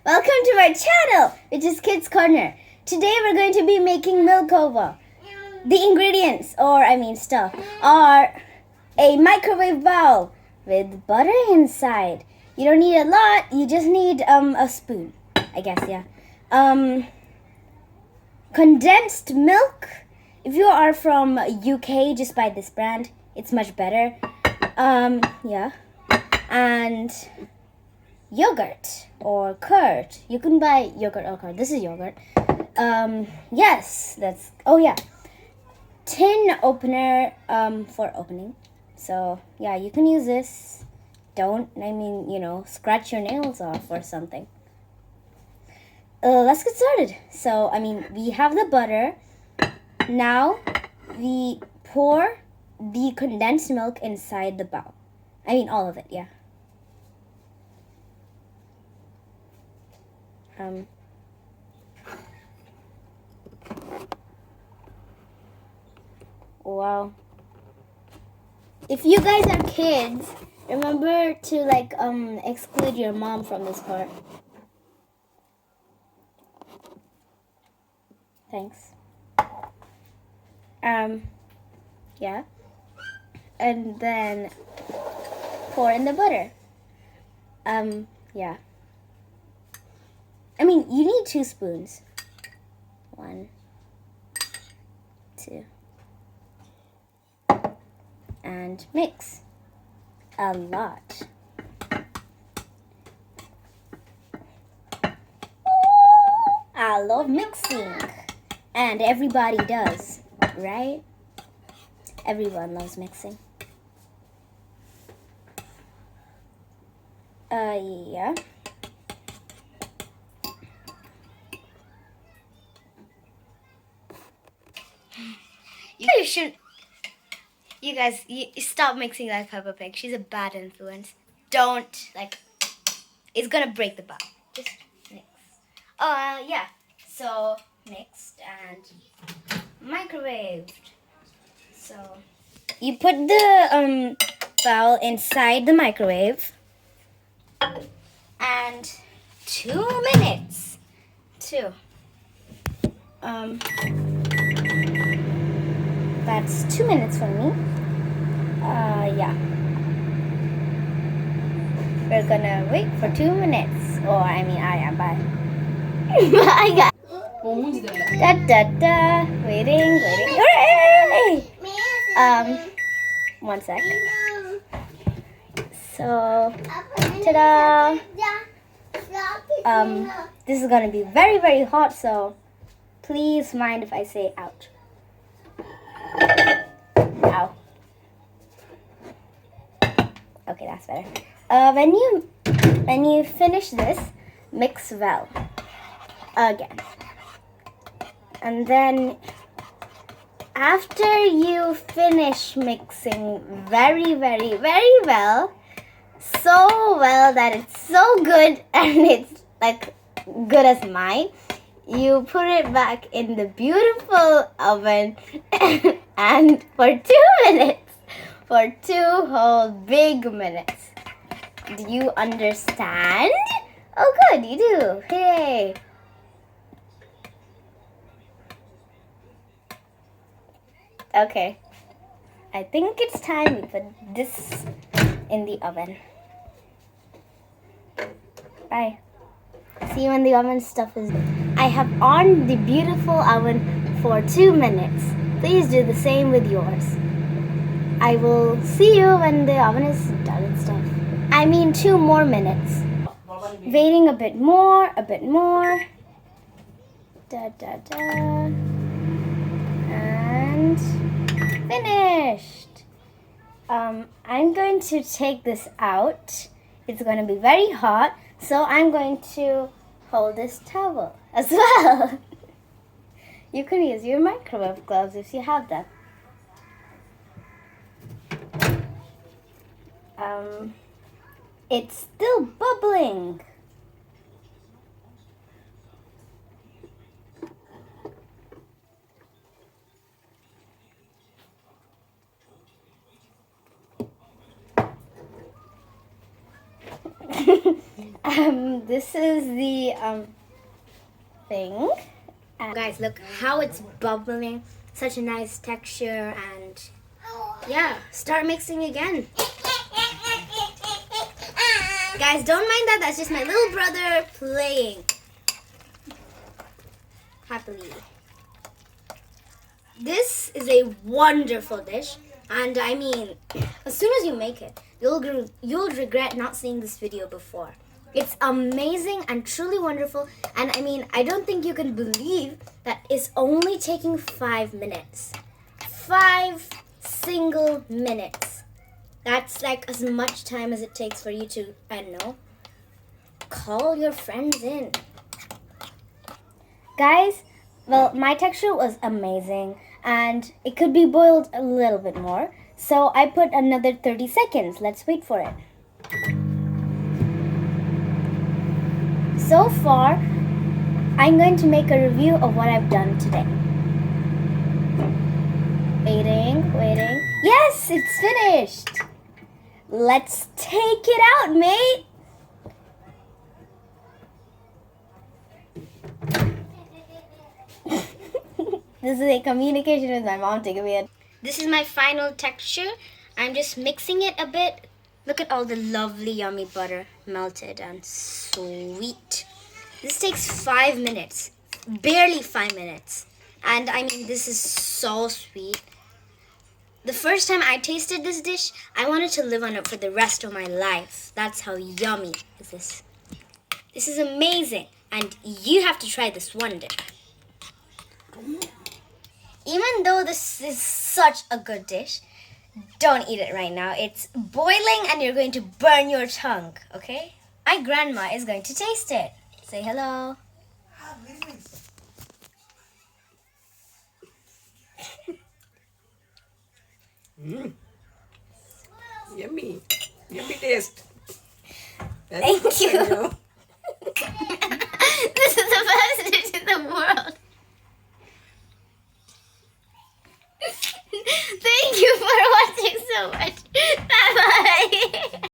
Welcome to my channel, which is Kids Corner. Today we're going to be making milk kova. The ingredients, stuff, are a microwave bowl with butter inside. You don't need a lot, you just need a spoon, I guess, yeah. Condensed milk. If you are from UK, just buy this brand. It's much better. Yeah. And yogurt or curd. You can buy yogurt or curd. This is yogurt. Yes, that's, oh yeah. Tin opener for opening. So yeah, you can use this. Don't, scratch your nails off or something. Let's get started. So, we have the butter. Now, we pour the condensed milk inside the bowl. All of it, yeah. Wow. If you guys are kids, remember to exclude your mom from this part. Thanks. Yeah. And then pour in the butter. Yeah. You need 2 spoons. 1, 2. And mix. A lot. I love mixing. And everybody does, right? Everyone loves mixing. Yeah. You guys, stop mixing like Peppa Pig. She's a bad influence. Don't, it's gonna break the bowl. Just mix. Yeah. So, mixed and microwaved. So, you put the bowl inside the microwave. And 2 minutes. 2. That's 2 minutes for me. Yeah. We're gonna wait for 2 minutes. I am. Bye. I got. Waiting. Hooray! 1 sec. So, ta-da! This is gonna be very, very hot, so please mind if I say ouch. Ow. Okay, that's better. When you finish this, mix well. Again. And then after you finish mixing very, very, very well, so well that it's so good and it's good as mine, you put it back in the beautiful oven and for 2 minutes. For 2 whole big minutes. Do you understand? Oh good, you do. Hey. Okay. I think it's time we put this in the oven. Bye. See you when the oven stuff is done. I have on the beautiful oven for 2 minutes. Please do the same with yours. I will see you when the oven is done and stuff. 2 more minutes. Waiting a bit more. And finished. I'm going to take this out. It's going to be very hot, so I'm going to hold this towel as well. You can use your microwave gloves if you have them. It's still bubbling. This is the thing. Guys, look how it's bubbling. Such a nice texture, and yeah, start mixing again. Guys, don't mind that. That's just my little brother playing happily. This is a wonderful dish, and I mean, as soon as you make it, you'll regret not seeing this video before. It's amazing and truly wonderful, and I mean, I don't think you can believe that it's only taking 5 minutes. 5 single minutes. That's like as much time as it takes for you to, I don't know, call your friends in. Guys, well, my texture was amazing, and it could be boiled a little bit more, so I put another 30 seconds. Let's wait for it. So far, I'm going to make a review of what I've done today. Waiting. Yes, it's finished. Let's take it out, mate. This is a communication with my mom to give me a... This is my final texture. I'm just mixing it a bit. Look at all the lovely yummy butter melted and sweet. This takes 5 minutes. Barely 5 minutes. And I mean, this is so sweet. The first time I tasted this dish, I wanted to live on it for the rest of my life. That's how yummy is this. This is amazing. And you have to try this one day. Even though this is such a good dish, don't eat it right now. It's boiling and you're going to burn your tongue, okay? My grandma is going to taste it. Say hello. Yummy. Yummy taste. Thank you. This is the best dish in the world. Thank you for watching so much.